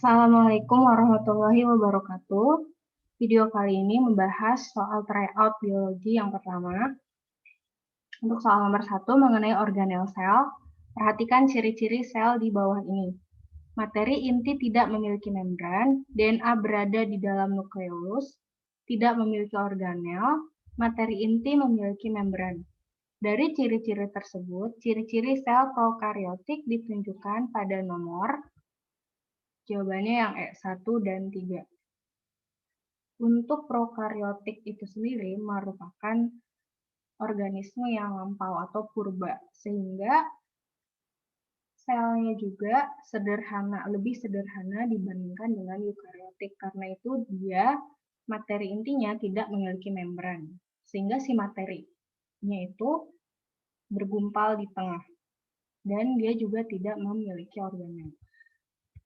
Assalamualaikum warahmatullahi wabarakatuh. Video kali ini membahas soal tryout biologi yang pertama. Untuk soal nomor 1 mengenai organel sel, perhatikan ciri-ciri sel di bawah ini. Materi inti tidak memiliki membran, DNA berada di dalam nukleus, tidak memiliki organel, materi inti memiliki membran. Dari ciri-ciri tersebut, ciri-ciri sel prokaryotik ditunjukkan pada nomor. Jawabannya yang E1 dan 3. Untuk prokaryotik itu sendiri merupakan organisme yang lampau atau purba, sehingga selnya juga lebih sederhana dibandingkan dengan eukaryotik. Karena itu dia materi intinya tidak memiliki membran, sehingga si materinya itu bergumpal di tengah, dan dia juga tidak memiliki organel.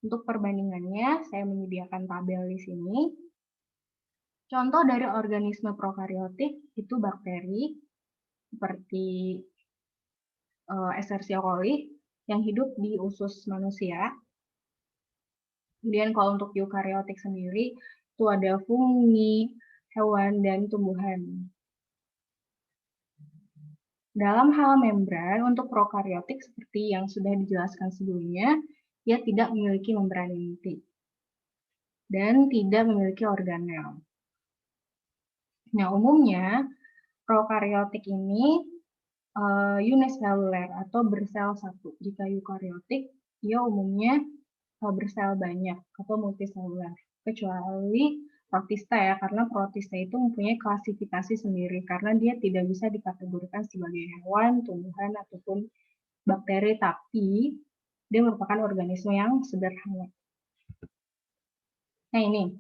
Untuk perbandingannya, saya menyediakan tabel di sini. Contoh dari organisme prokaryotik itu bakteri seperti Escherichia coli yang hidup di usus manusia. Kemudian kalau untuk eukaryotik sendiri itu ada fungi, hewan, dan tumbuhan. Dalam hal membran untuk prokaryotik seperti yang sudah dijelaskan sebelumnya, ia tidak memiliki membran inti dan tidak memiliki organel. Nah, umumnya prokaryotik ini uniseluler atau bersel satu. Jika eukaryotik, ia umumnya bersel banyak atau multiseluler. Kecuali protista ya, karena protista itu mempunyai klasifikasi sendiri karena dia tidak bisa dikategorikan sebagai hewan, tumbuhan, ataupun bakteri, tapi dia merupakan organisme yang sederhana. Nah ini,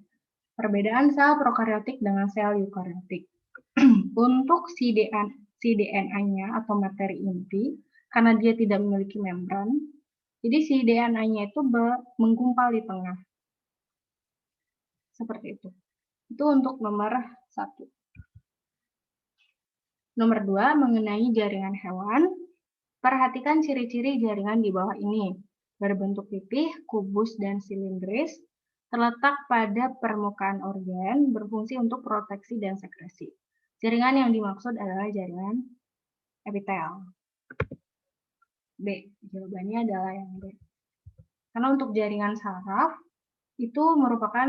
perbedaan sel prokaryotik dengan sel eukaryotik. Untuk si DNA-nya atau materi inti, karena dia tidak memiliki membran, jadi si DNA-nya itu menggumpal di tengah. Seperti itu. Itu untuk nomor 1. Nomor 2, mengenai jaringan hewan. Perhatikan ciri-ciri jaringan di bawah ini. Berbentuk pipih, kubus, dan silindris, terletak pada permukaan organ, berfungsi untuk proteksi dan sekresi. Jaringan yang dimaksud adalah jaringan epitel. B. Jawabannya adalah yang B. Karena untuk jaringan saraf, itu merupakan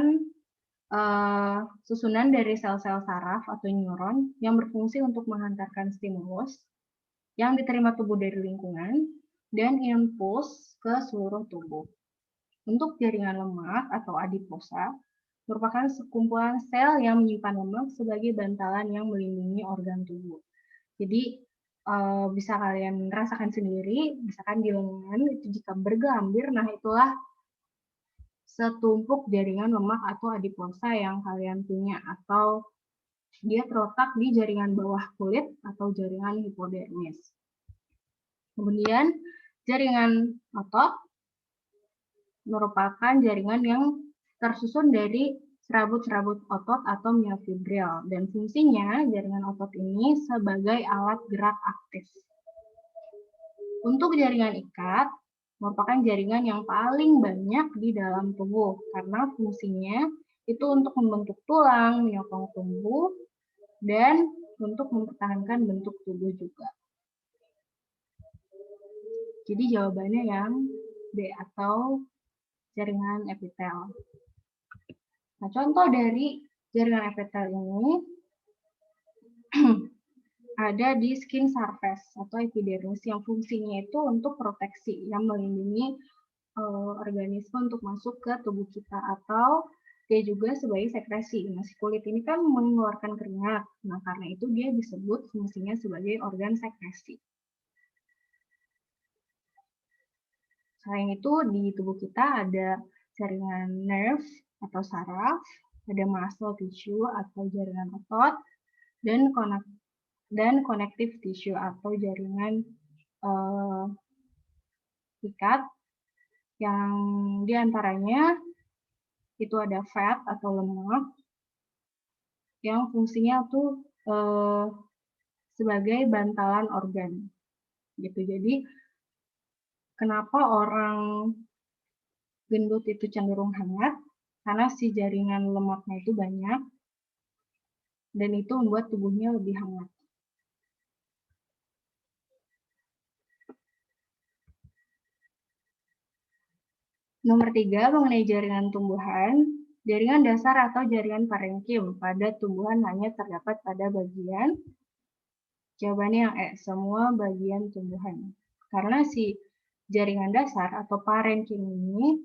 susunan dari sel-sel saraf atau neuron yang berfungsi untuk menghantarkan stimulus yang diterima tubuh dari lingkungan dan impuls ke seluruh tubuh. Untuk jaringan lemak atau adiposa merupakan sekumpulan sel yang menyimpan lemak sebagai bantalan yang melindungi organ tubuh. Jadi bisa kalian rasakan sendiri, misalkan di lengan itu jika bergelambir, nah itulah setumpuk jaringan lemak atau adiposa yang kalian punya, atau dia terletak di jaringan bawah kulit atau jaringan hipodermis. Kemudian jaringan otot merupakan jaringan yang tersusun dari serabut-serabut otot atau miofibril, dan fungsinya jaringan otot ini sebagai alat gerak aktif. Untuk jaringan ikat merupakan jaringan yang paling banyak di dalam tubuh karena fungsinya itu untuk membentuk tulang, menyokong tubuh, dan untuk mempertahankan bentuk tubuh juga. Jadi jawabannya yang B atau jaringan epitel. Nah, contoh dari jaringan epitel ini ada di skin surface atau epidermis yang fungsinya itu untuk proteksi, yang melindungi organisme untuk masuk ke tubuh kita, atau dia juga sebagai sekresi. Nah, si kulit ini kan mengeluarkan keringat. Nah, karena itu dia disebut fungsinya sebagai organ sekresi. Selain itu, di tubuh kita ada jaringan nerve atau saraf, ada muscle tissue atau jaringan otot, dan connective tissue atau jaringan ikat, yang diantaranya itu ada fat atau lemak yang fungsinya tuh sebagai bantalan organ gitu. Jadi kenapa orang gendut itu cenderung hangat karena si jaringan lemaknya itu banyak dan itu membuat tubuhnya lebih hangat. Nomor 3, mengenai jaringan tumbuhan. Jaringan dasar atau jaringan parenkim pada tumbuhan hanya terdapat pada bagian, jawabannya yang E, semua bagian tumbuhan. Karena si jaringan dasar atau parenkim ini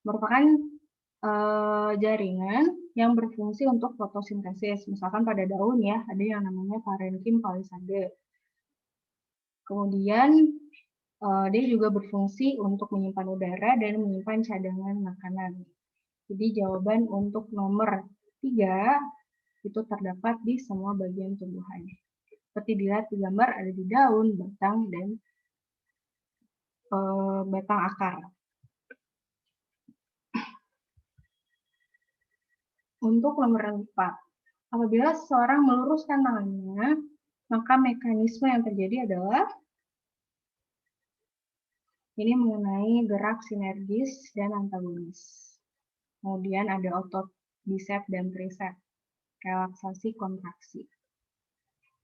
merupakan jaringan yang berfungsi untuk fotosintesis. Misalkan pada daun ya, ada yang namanya parenkim palisade. Kemudian dia juga berfungsi untuk menyimpan udara dan menyimpan cadangan makanan. Jadi jawaban untuk nomor 3 itu terdapat di semua bagian tumbuhan. Seperti dilihat di gambar ada di daun, batang, dan batang akar. Untuk nomor 4, apabila seseorang meluruskan tangannya, maka mekanisme yang terjadi adalah ini mengenai gerak sinergis dan antagonis. Kemudian ada otot bisep dan trisep, relaksasi kontraksi.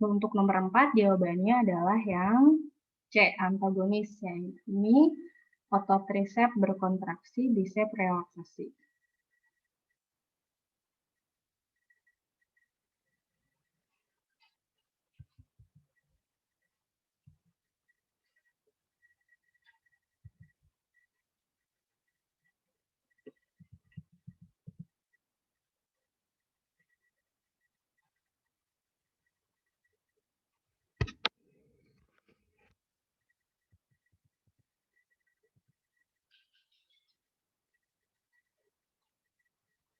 Untuk nomor 4, jawabannya adalah yang C, antagonis. Ya. Ini otot trisep berkontraksi, bisep relaksasi.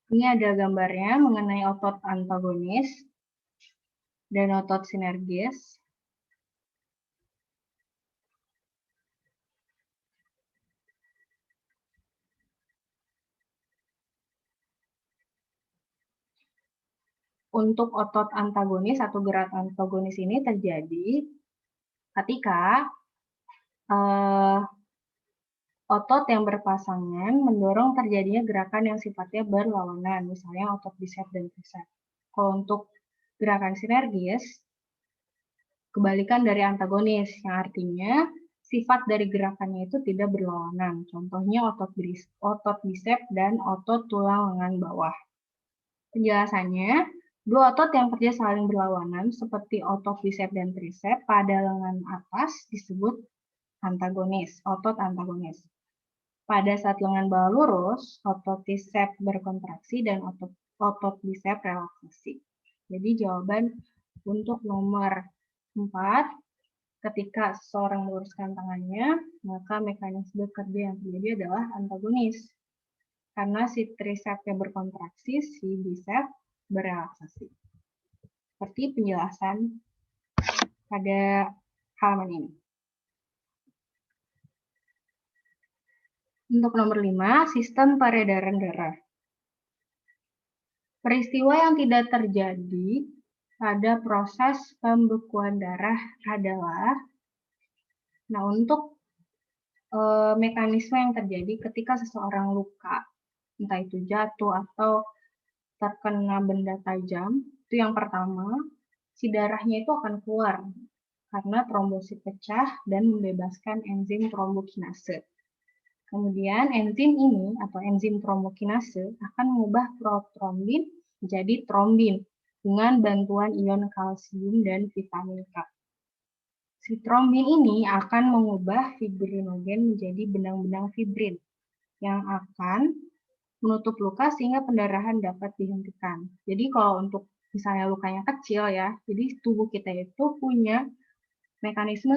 Ini ada gambarnya mengenai otot antagonis dan otot sinergis. Untuk otot antagonis atau gerak antagonis ini terjadi ketika otot yang berpasangan mendorong terjadinya gerakan yang sifatnya berlawanan, misalnya otot bisep dan trisep. Kalau untuk gerakan sinergis, kebalikan dari antagonis, yang artinya sifat dari gerakannya itu tidak berlawanan. Contohnya otot bisep dan otot tulang lengan bawah. Penjelasannya, dua otot yang kerja saling berlawanan seperti otot bisep dan trisep pada lengan atas disebut antagonis, otot antagonis. Pada saat lengan bawah lurus, otot trisep berkontraksi dan otot bisep relaksasi. Jadi jawaban untuk nomor 4, ketika seseorang meluruskan tangannya, maka mekanisme kerja yang terjadi adalah antagonis. Karena si trisepnya berkontraksi, si bisep berelaksasi. Seperti penjelasan pada halaman ini. Untuk nomor 5, sistem peredaran darah. Peristiwa yang tidak terjadi pada proses pembekuan darah adalah, nah untuk mekanisme yang terjadi ketika seseorang luka, entah itu jatuh atau terkena benda tajam, itu yang pertama, si darahnya itu akan keluar karena trombosit pecah dan membebaskan enzim trombokinase. Kemudian enzim ini atau enzim trombokinase akan mengubah protrombin menjadi trombin dengan bantuan ion kalsium dan vitamin K. Si trombin ini akan mengubah fibrinogen menjadi benang-benang fibrin yang akan menutup luka sehingga pendarahan dapat dihentikan. Jadi kalau untuk misalnya lukanya kecil ya, jadi tubuh kita itu punya mekanisme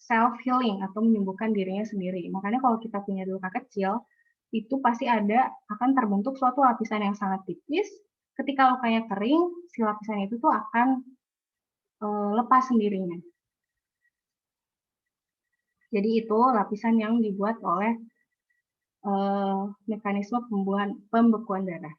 self-healing atau menyembuhkan dirinya sendiri. Makanya kalau kita punya luka kecil, itu pasti akan terbentuk suatu lapisan yang sangat tipis. Ketika lukanya kering, si lapisan itu tuh akan lepas sendirinya. Jadi itu lapisan yang dibuat oleh mekanisme pembekuan darah.